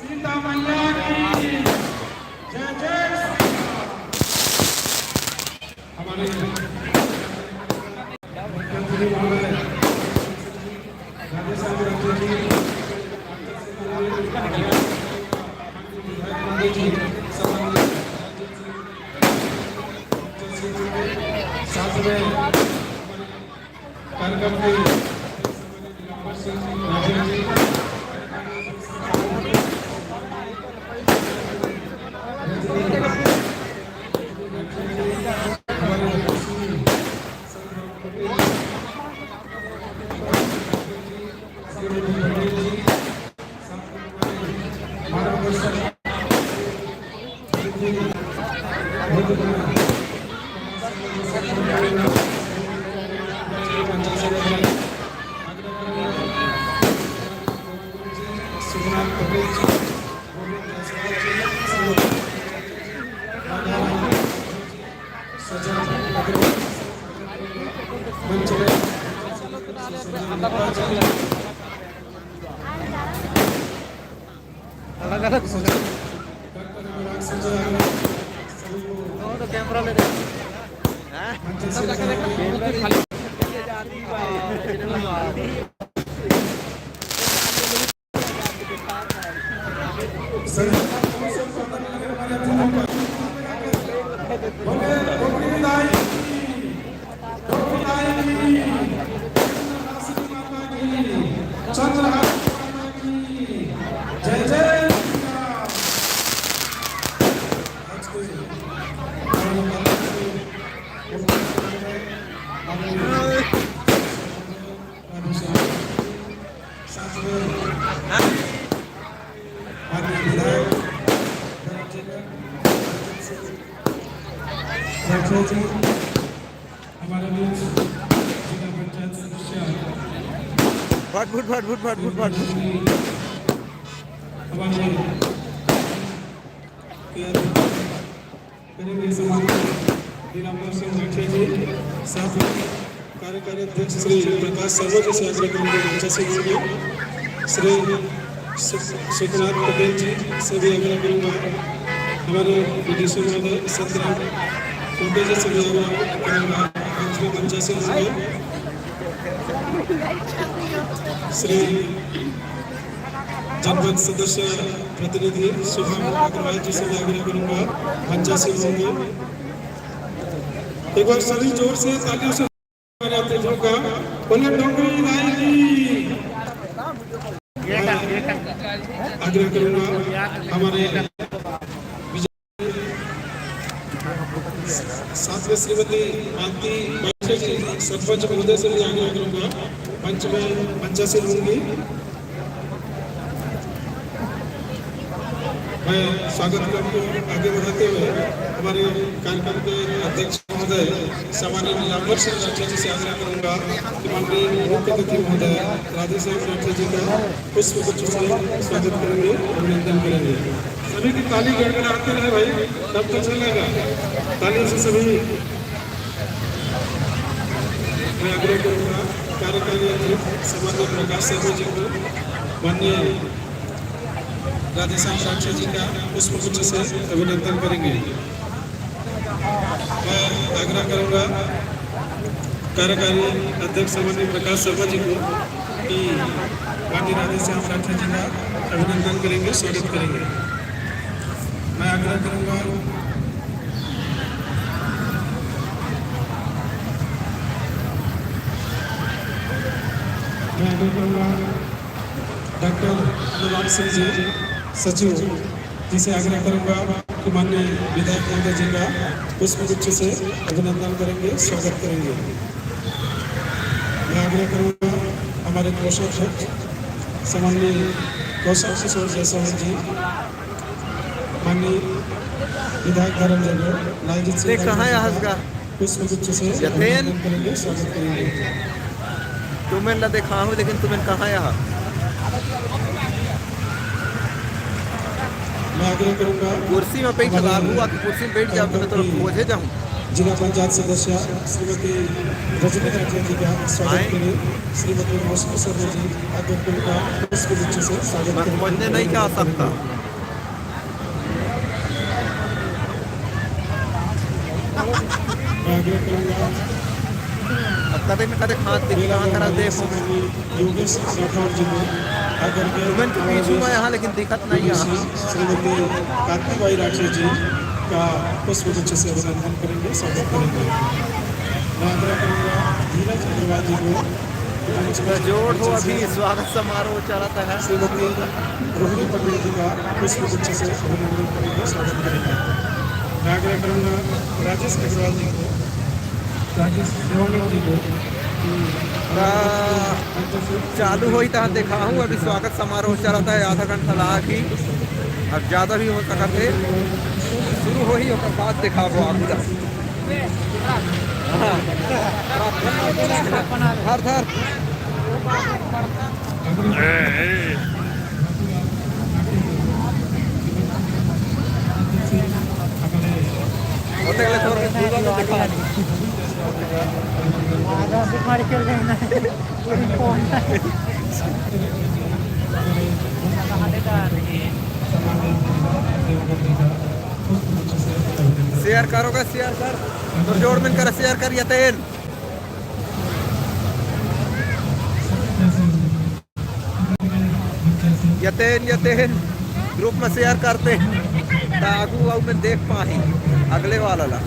सीता मैया की जय जय। हमारे मुख्यमंत्री महोदय राधेश्याम रखे जी, साथ में कार्यक्रम के राजेश जी, कैमरा ले जय जय। हमारे बीच जिला पंचायत सदस्य हमारे करेंगे समाज नीलांबर सिंह राठे जी, साथ में कार्यकारी अध्यक्ष श्री प्रकाश सर्वो जी से आग्रह करेंगे मंच से होंगे, श्री सुखनाथ पटेल जी से भी आग्रह करूँगा, हमारे विदेशी महोदय सतराम कोटे जी से भी आग्रह करूँगा मंच से होंगे, श्री जनपद सदस्य प्रतिनिधि शुभम अग्रवाल जी से भी आग्रह करूंगा मंच से होंगे। एक बार सभी जोर से तालियों से हमारे अतिथियों का बोले डोंगरी नाई की आग्रह करूंगा। हमारे साथ में श्रीमती मालती बाइशे जी सरपंच महोदय से भी आग्रह करूंगा मंच में मंच से होंगी। मैं स्वागत को आगे बढ़ाते हुए हमारे कार्यक्रम के अध्यक्ष महोदय सामान्य नीलांबर सिंह राठे जी से आग्रह करूंगा कि माननीय मुख्य अतिथि महोदय राधेश्याम राठे जी का पुष्प गुच्छ से स्वागत करेंगे, अभिनंदन करेंगे। सभी की ताली गड़गड़ाते रहे भाई, तब तो चलेगा। तालियों से सभी मैं आग्रह करूंगा कार्यकारी अध्यक्ष सामान्य प्रकाश सर्वो जी को माननीय राधेश्याम राठे जी का पुष्प गुच्छ से अभिनंदन करेंगे। मैं आग्रह करूंगा कार्यकारी अध्यक्ष सामान्य प्रकाश शर्मा जी को कि माननीय राधेश्याम राठे जी का अभिनंदन करेंगे, स्वागत करेंगे। मैं आग्रह करूंगा डॉक्टर अनुराग सिंह जी सचिव जी से आग्रह करूंगा कि माननीय विधायक महोदय जी का पुष्प गुच्छ से अभिनंदन करेंगे, स्वागत करेंगे। मैं आग्रह करूंगा हमारे कोषाध्यक्ष सामान्य कौशल किशोर जायसवाल जी, माननीय विधायक धर्मजंग लालजीत सिंह पुष्प गुच्छ से अभिनंदन करेंगे, स्वागत करेंगे। तुम्हें न देखा हूँ लेकिन तुम्हें कहाँ यहाँ मैं आग्रह करूंगा कुर्सी में बैठ हुआ कि कुर्सी में बैठ जाओ तो मैं तो बोझे जाऊँ। जिला पंचायत सदस्य श्रीमती रजनी राठे जी का स्वागत करें, श्रीमती मौसमी शर्मा जी आगे पुष्प गुच्छ से स्वागत करें। नहीं जा सकता। मैं आग्रह करूँगा अब कदे न कदे खात दिख मेला कहाँ करा देखो योगेश राठौर जी को आकर के तुमन के पीछू में यहाँ लेकिन दिखत नहीं यहाँ श्रीमती कांतिबाई राठौर जी का पुष्प गुच्छ से अभिनंदन करेंगे, स्वागत करेंगे। मैं आग्रह करूँगा धीरज अग्रवाल जी को जोड़ हो अभी स्वागत समारोह चलता है। श्रीमती रोहिणी पटेल जी का पुष्प गुच्छ से अभिनंदन करेंगे, स्वागत करेंगे। मैं आग्रह करूँगा राजेश अग्रवाल जी को, राजेश देवानंद जी को चालू हो ही तहाँ देखा हूँ अभी स्वागत समारोह चलता है आधा घंटा लगा की अब ज़्यादा भी हो सकते शुरू हो ही और बाद देखा वो आपका हर धर होते गले थोड़ा देखा शेयर करोगे शेयर कर तो जोड़ में कर शेयर कर यतेन यतेन यतेन ग्रुप में शेयर करते ताकू आऊ में देख पाए अगले वाला ला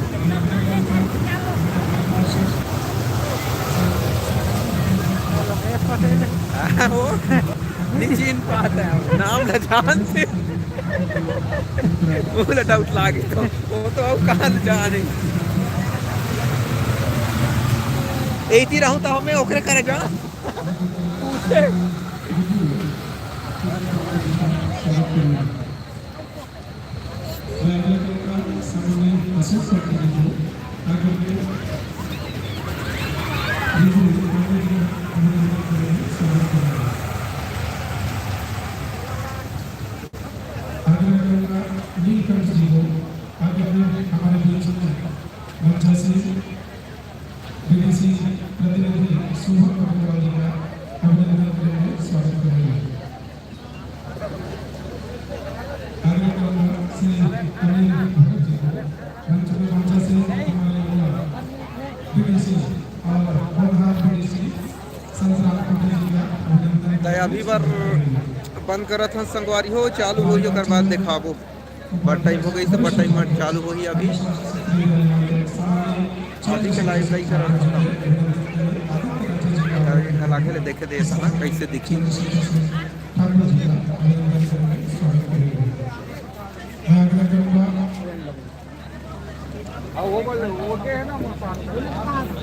वो निचिन पाता है नाम न जानते वो डाउट लागे तो वो तो अब कहाँ जाने ऐती रहूं तो हमें ओकरे करे जा पूछे अभी बार बंद करत हन संगवारी हो चालू हो ओकर बाद दिखाबो बड़ टाइम हो गई तो बड़ टाइम में चालू हो ही अभी के लाइव लाइव कर लागे ले देखे दे ना कैसे दिखी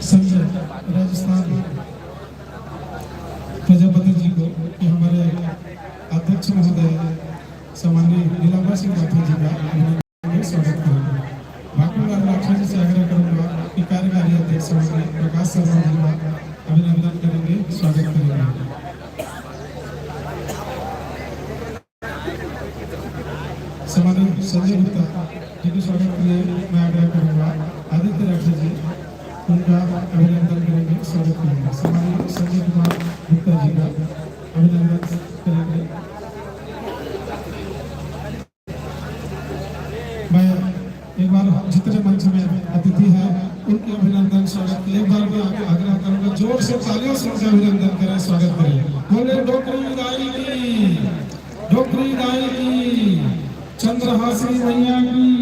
संजय राजस्थान प्रजापति जी को कि हमारे अध्यक्ष महोदय सामान्य नीलांबर सिंह राठौर जी का स्वागत करेंगे। भाकुलाल राठौर जी से आग्रह करूंगा कि कार्यकारी अध्यक्ष सामान्य प्रकाश शर्मा जी का अभिनंदन करेंगे, स्वागत करेंगे। सामान्य संजय गुप्ता जी को स्वागत के लिए मैं आग्रह करूंगा आदित्य राठौर जी उनका अभिनंदन करेंगे, स्वागत करेंगे। सामान्य संजय कुमार गुप्ता जी का अभिनंदन करेंगे। मैं एक बार जितने मंच में अतिथि हैं उनके अभिनंदन स्वागत के लिए एक बार मैं आग्रह करूंगा जोर से तालियों से उनका अभिनंदन करें, स्वागत करें। बोले डोकरी दाई की, डोकरी दाई की, चंद्रहासिनी मैया की।